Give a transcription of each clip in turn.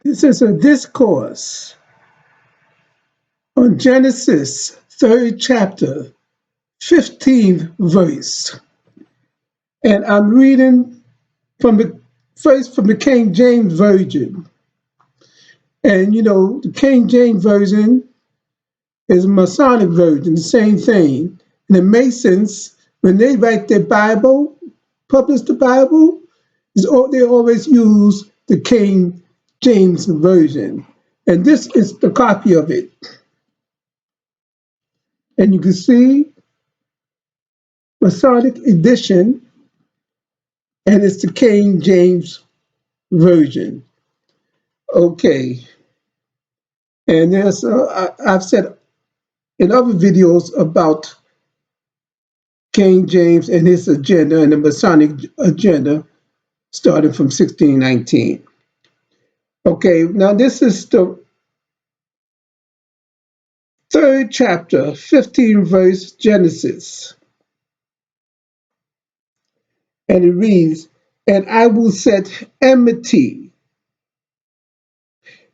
This is a discourse on Genesis, 3rd chapter, 15th verse. And I'm reading from the King James Version. And the King James Version is a Masonic version, the same thing. And the Masons, when they write their Bible, publish the Bible, they always use the King James Version. And this is the copy of it. And you can see Masonic edition, and it's the King James Version. Okay. And I've said in other videos about King James and his agenda and the Masonic agenda starting from 1619. Okay, now this is the 3rd chapter, 15 verse Genesis. And it reads, "And I will set enmity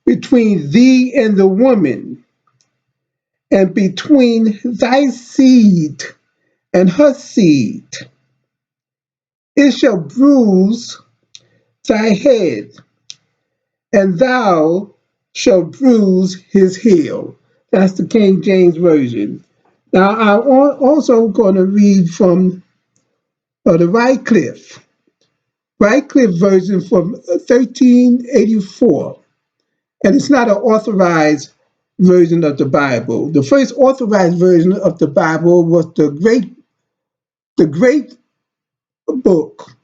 between thee and the woman, and between thy seed and her seed. It shall bruise thy head, and thou shalt bruise his heel." That's the King James Version. Now, I'm also going to read from the Wycliffe version from 1384. And it's not an authorized version of the Bible. The first authorized version of the Bible was the great book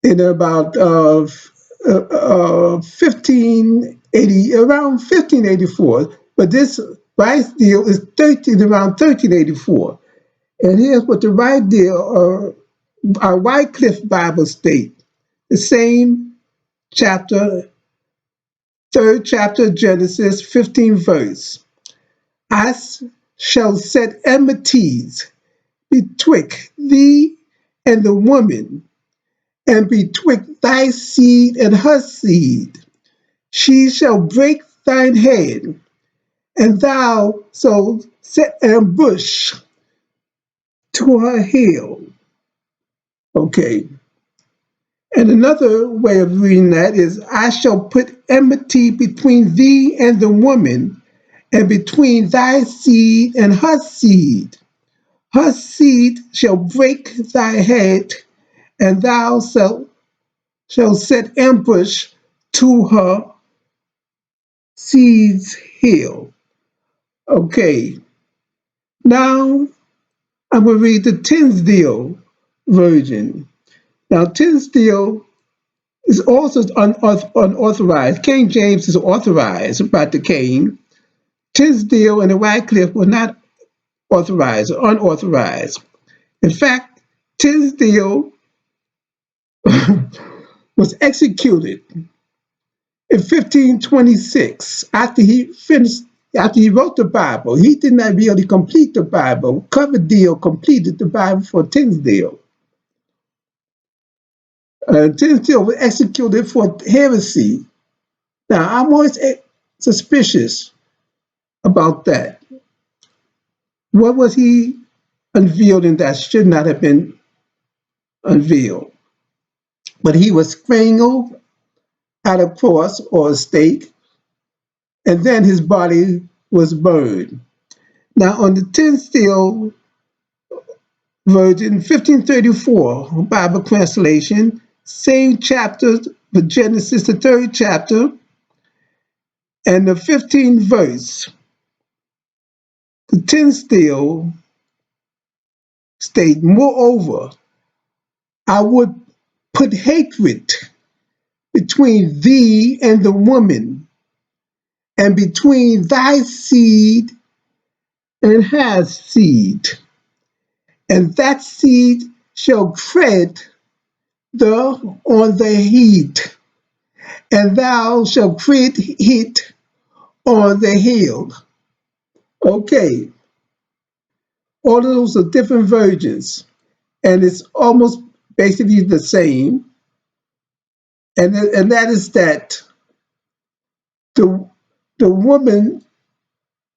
in about 1580, around 1584. But this Rice deal is around 1384. And here's what the Rice deal, our Wycliffe Bible state. The same chapter, 3rd chapter, Genesis, 15th verse. "I shall set enmities betwixt thee and the woman, and betwixt thy seed and her seed. She shall break thine head, and thou shalt set ambush to her heel." Okay. And another way of reading that is, "I shall put enmity between thee and the woman, and between thy seed and her seed. Her seed shall break thy head, and thou shalt set ambush to her seed's heel." Okay, now I'm going to read the Tinsdale version. Now, Tinsdale is also unauthorized. King James is authorized by the king. Tinsdale and the Wycliffe were not authorized or unauthorized. In fact, Tinsdale was executed in 1526 after he wrote the Bible. He did not really complete the Bible. Coverdale completed the Bible for Tinsdale. Tinsdale was executed for heresy. Now, I'm always suspicious about that. What was he unveiling that should not have been unveiled? But he was strangled at a cross or a stake, and then his body was burned. Now, on the Tinsdale version, 1534 Bible translation, same chapter, the Genesis, the 3rd chapter, and the 15th verse. The Tinsdale state, "Moreover, I would put hatred between thee and the woman, and between thy seed and her seed. And that seed shall tread on the heat, and thou shalt tread it on the heel." Okay, all of those are different versions, and it's almost basically the same. and that is that the the woman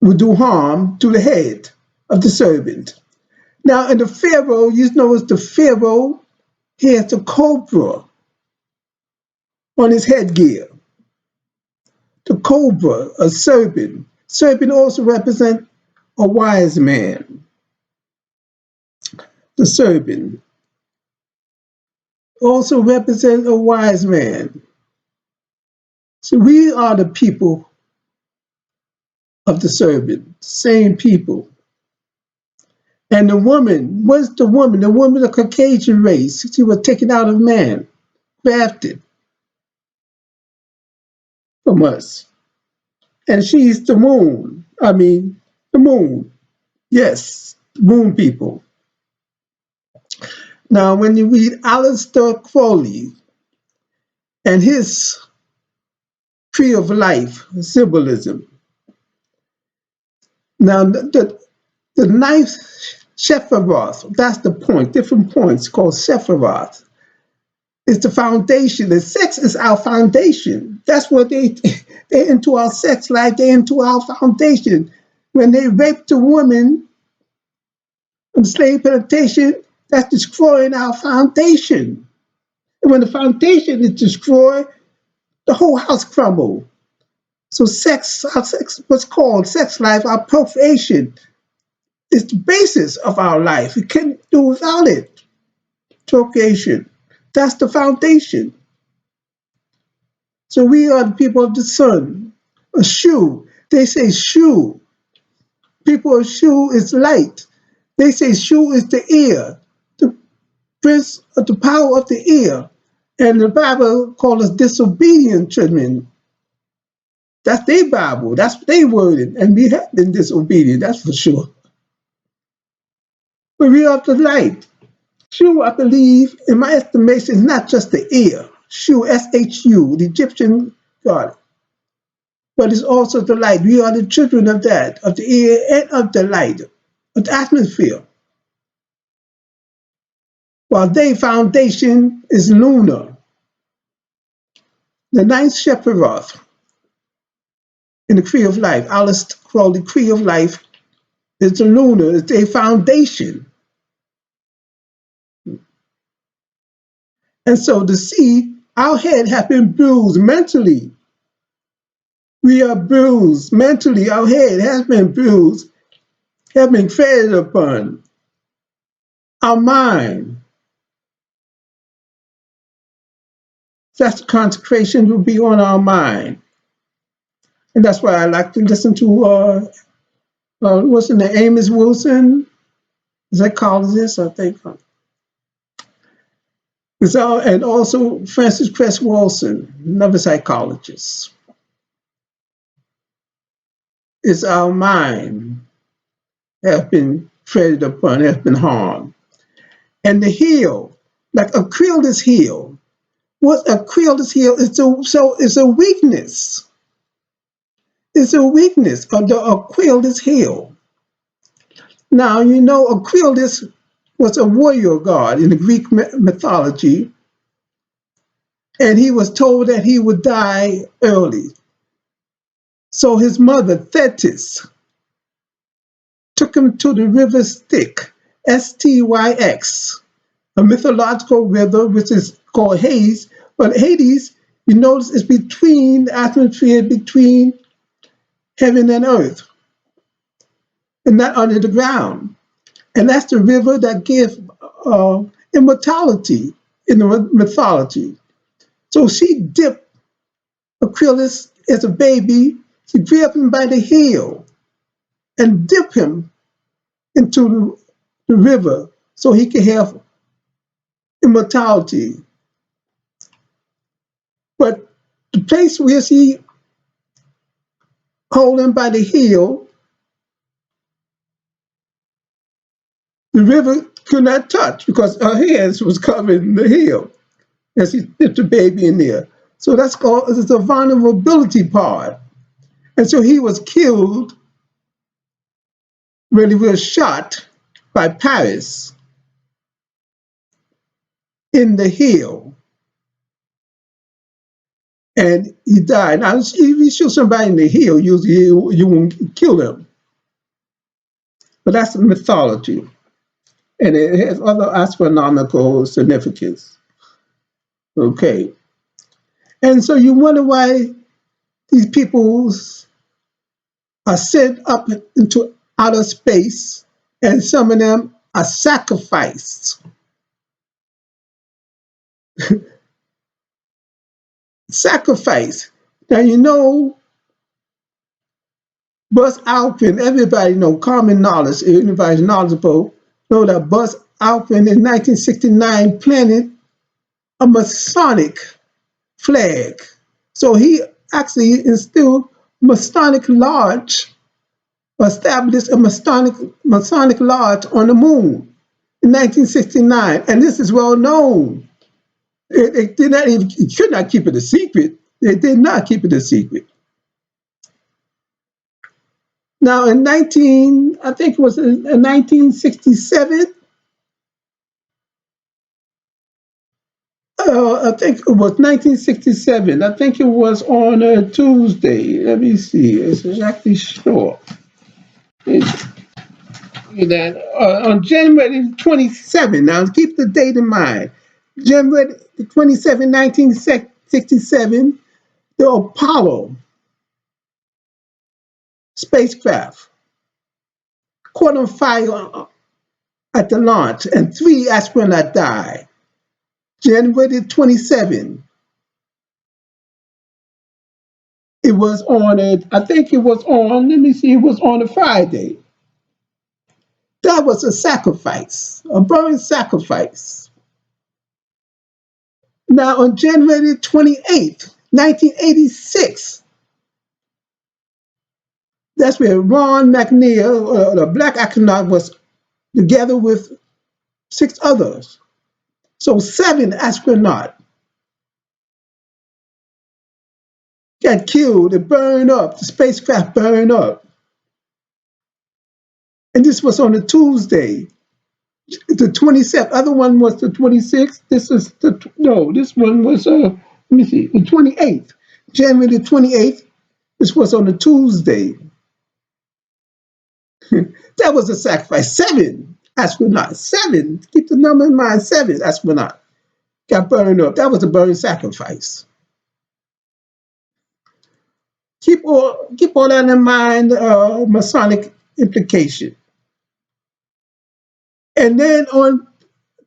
will do harm to the head of the serpent. Now, in the Pharaoh, you notice the Pharaoh, he has a cobra on his headgear. The cobra, a serpent. Serpent also represents a wise man. The serpent also represents a wise man. So we are the people of the serpent, same people. And the woman, what's the woman? The woman of Caucasian race. She was taken out of man, crafted from us. And she's the moon. I mean, the moon. Yes, moon people. Now, when you read Aleister Crowley and his tree of life symbolism, now the ninth Sephiroth, that's the point, different points called Sephiroth, is the foundation. The sex is our foundation. That's what they're into our sex life, they're into our foundation. When they rape the woman in slave plantation, that's destroying our foundation. And when the foundation is destroyed, the whole house crumbles. So sex, our sex, what's called sex life, our procreation, is the basis of our life. We can't do without it. Procreation. That's the foundation. So we are the people of the sun. A shoe. They say shoe. People of shoe is light. They say shoe is the ear. The prince of the power of the ear. And the Bible calls us disobedient children. That's their Bible. That's what they worded. And we have been disobedient, that's for sure. But we are the light. Shu, I believe, in my estimation, is not just the ear. Shu, S-H-U, the Egyptian god. But it's also the light. We are the children of that, of the ear and of the light, of the atmosphere. While their foundation is lunar. The ninth Sephiroth in the tree of life, Alice called the tree of life, is the lunar, it's their foundation. And so to see our head have been bruised mentally. We are bruised mentally. Our head has been bruised, has been fed upon. Our mind. That's the consecration will be on our mind. And that's why I like to listen to, what's in the Amos Wilson, psychologist, I think. And also Francis Cress Wilson, another psychologist. It's our mind has been treaded upon, has been harmed. And the heel, like Achilles heel. What Achilles heel is is a weakness. It's a weakness of the Achilles heel. Now, you know, Achilles was a warrior god in the Greek mythology, and he was told that he would die early. So his mother, Thetis, took him to the river Styx, S-T-Y-X, a mythological river which is called Hades. But Hades, you notice, is between the atmosphere, between heaven and earth, and not under the ground. And that's the river that gives immortality in the mythology. So she dipped Achilles as a baby. She grabbed him by the heel and dipped him into the river so he could have immortality. But the place where she hold him by the heel, the river could not touch because her hands was covering the heel as she dipped the baby in there. So that's called, it's a vulnerability part. And so he was killed when he was shot by Paris in the heel. and he died. Now, if you shoot somebody in the heel, usually you won't kill them, but that's mythology, and it has other astronomical significance. Okay, and so you wonder why these people are sent up into outer space, and some of them are sacrificed. Sacrifice. Now you know Buzz Aldrin. Everybody know common knowledge. Everybody's knowledgeable. Know that Buzz Aldrin in 1969 planted a Masonic flag. So he actually instilled Masonic Lodge, established a Masonic Lodge on the moon in 1969, and this is well known. It did not even, it could not keep it a secret. They did not keep it a secret. Now, I think it was in 1967, I think it was 1967. I think it was on a Tuesday. Let me see. It's exactly sure. It's, that on January 27. Now, keep the date in mind. January 27, 1967, the Apollo spacecraft caught on fire at the launch, and 3 astronauts died. January 27. It was on I think it was on, let me see, it was on a Friday. That was a sacrifice, a burning sacrifice. Now, on January 28th, 1986, that's where Ron McNeil, the black astronaut, was together with 6 others. So 7 astronauts got killed and burned up. The spacecraft burned up. And this was on a Tuesday. The 27th. Other one was the 26th. This one was, let me see, the 28th. January the 28th. This was on a Tuesday. That was a sacrifice. 7 astronauts. 7. Keep the number in mind. 7 astronauts got burned up. That was a burning sacrifice. Keep all that in mind, Masonic implication. And then on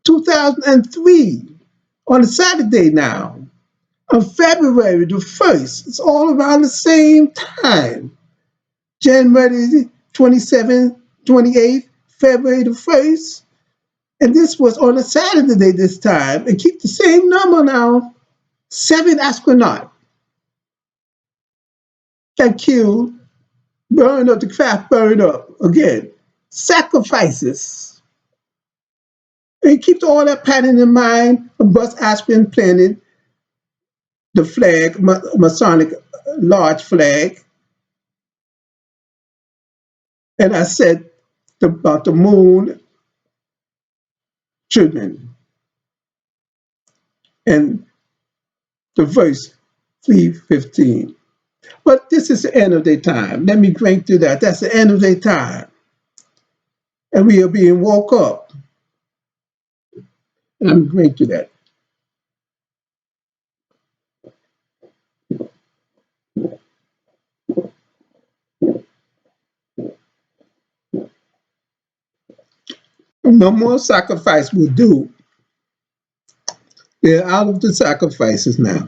2003, on a Saturday now, on February the 1st, it's all around the same time. January 27th, 28th, February the 1st. And this was on a Saturday this time. And keep the same number now. 7 astronauts got killed, burned up, the craft burned up again. Sacrifices. And keep all that pattern in mind. Buzz Aldrin planted the flag, Masonic large flag. And I said about the moon children and the verse 3:15. But this is the end of their time. Let me drink through that. That's the end of their time. And we are being woke up. And I'm drink to that. No more sacrifice will do. They're out of the sacrifices now.